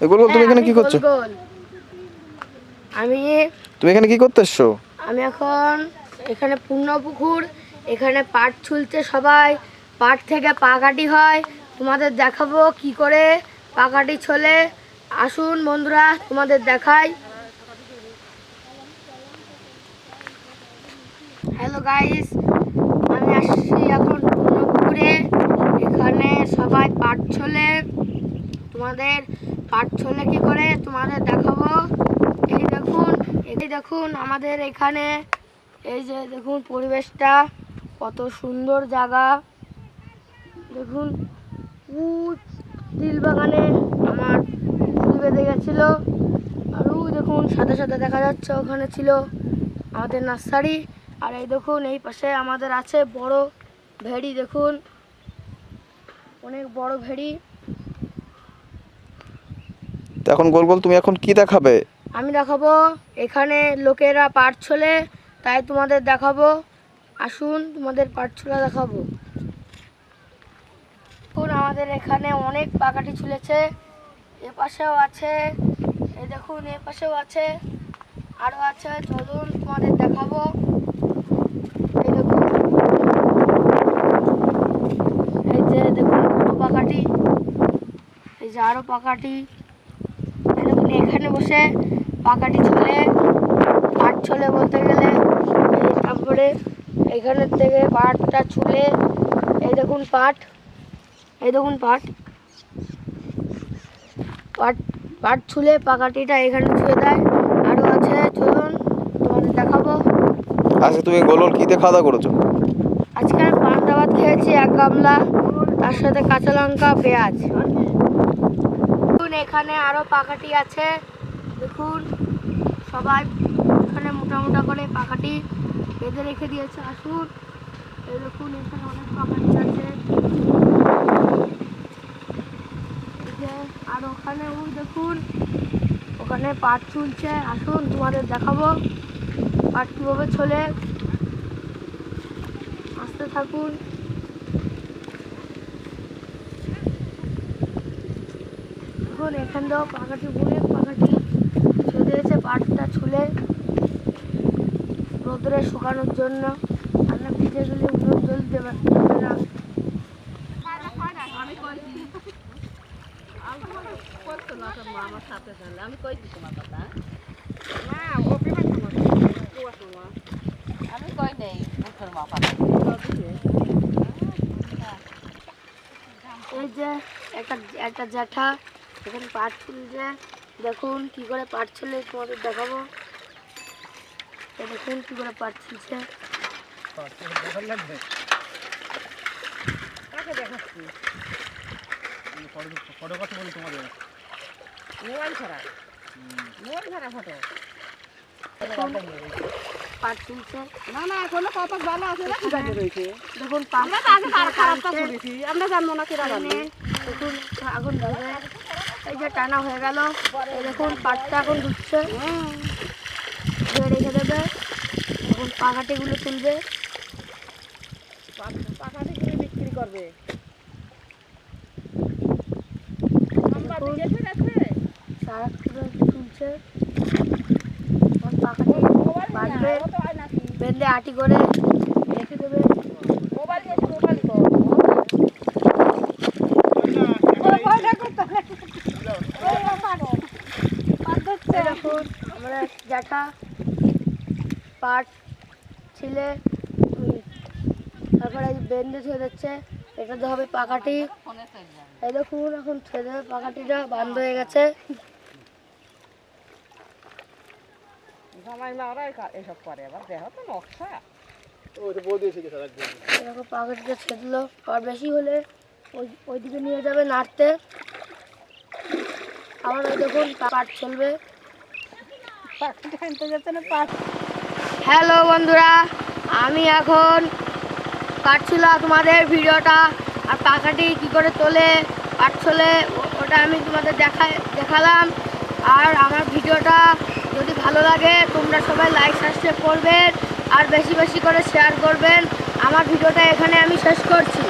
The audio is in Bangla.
গোল গোল, তুমি এখানে কি করছো? আমি তুমি এখানে কি করতে এসছো? আমি এখন এখানে পূর্ণপুকুর, এখানে পাট ছুলছে সবাই, পাট থেকে পাকাটি হয়, তোমাদের দেখাবো কি করে পাকাটি ছলে। আসুন বন্ধুরা তোমাদের দেখাই। হ্যালো গাইস, আমি আসছি এখন পূর্ণপুকুরে, এখানে সবাই পাট ছলে। তোমাদের পাট ছলে কি করে তোমাদের দেখাবো। এই দেখুন আমাদের এখানে, এই যে দেখুন পরিবেশটা কত সুন্দর জায়গা। দেখুন তিল বাগানে আমার ফুল বেঁধে গেছিল, আর ওই দেখুন সাদা সাদা দেখা যাচ্ছে, ওখানে ছিল আমাদের নার্সারি। আর এই দেখুন এই পাশে আমাদের আছে বড় ভেড়ি, দেখুন অনেক বড় ভেড়ি। তো এখন গোল গোল তুমি এখন কি দেখাবে? আমি দেখাবো এখানে লোকেরা পাট ছোলে, তাই তোমাদের দেখাবো। আসুন তোমাদের পাট ছোলা দেখাবো। দেখুন আমাদের এখানে অনেক পাকাটি ছুলেছে, এ পাশেও আছে, এই দেখুন এ পাশেও আছে, আরও আছে, চলুন তোমাদের দেখাবো। এই দেখুন, এই যে দেখুন কত পাকাটি, এই যে আরও পাকাটি। এই দেখুন এখানে বসে পাকাটি ছলে, পাট ছলে বলতে গেলে। তারপরে এখানের থেকে পাটটা ছুলে, এই দেখুন পাট, এই দেখুন পাট পাট পাট ছুলে পাকাটিটা এখানে ছুঁয়ে দেয়। আরও আছে, চলুন তোমাদের দেখাবো। আজকে তুমি গোল গোল কি দিয়ে খাওয়া দাওয়া করেছো? আজকে আমি পান্তা ভাত খেয়েছি 1 গামলা, তার সাথে কাঁচা লঙ্কা পেঁয়াজ। দেখুন এখানে আরও পাকাটি আছে, দেখুন সবাই এখানে মোটা মোটা করে পাকাটি বেঁধে রেখে দিয়েছে। আসুন এই দেখুন এখানে অনেক পাকাটি আছে, আর ওখানে ওই দেখুন ওখানে পাট চুলছে। আসুন তোমাদের দেখাবো পাট কীভাবে ছলে, আসতে থাকুন। দেখুন এখানটাও পাকাটি, অনেক পাকাটি ছেড়ে দিয়েছে পাটটা ছুলে রোদরে শুকানোর জন্য, আমরা ভিজে গেলে উনুন জ্বলতে দেবে না। এই যে একটা জ্যাঠা এখানে পাট ছুলছে, দেখুন কি করে পাট ছুলে তোমাদের দেখাবো। দেখুন কি করে পাট ছুলছে। পাট তুলছে, না না এখনো কত ভালো আছে, দেখুন আমরা জানবো না কেরা জানে। দেখুন আগুন ধরে, এই যে টানা হয়ে গেল, এই দেখুন পাটটা এখন ধুচ্ছে, ধুয়ে রেখে দেবে। এখন পাকাটিগুলো তুলবে, পাখাটিগুলো বিক্রি করবে। তুলছে, পাকাটি বাঁধবে, বেঁধে আটি করে রেখে দেবে। দেখুন আমরা জ্যাঠা পাট ছিলে, তারপরে বেঁধে ছেড়ে দিচ্ছে, এটাতে হবে পাকাটি। এই দেখুন এখন ছেড়ে পাকাটিটা বন্ধ হয়ে গেছে। এসব করে আবার দেখো তো নকশা। এরকম পাকাটিটা ছেড়লো, আর বেশি হলে ওইদিকে নিয়ে যাবে নাড়তে, আবার ওই দেখুন পাট চলবে। হ্যালো বন্ধুরা, আমি এখন কাটছিলাম তোমাদের ভিডিওটা, আর পাখাটি কি করে তোলে পাট ছোলে ওটা আমি তোমাদের দেখালাম। আর আমার ভিডিওটা যদি ভালো লাগে তোমরা সবাই লাইক সাবস্ক্রাইব করবেন, আর বেশি বেশি করে শেয়ার করবেন। আমার ভিডিওটা এখানে আমি শেষ করছি।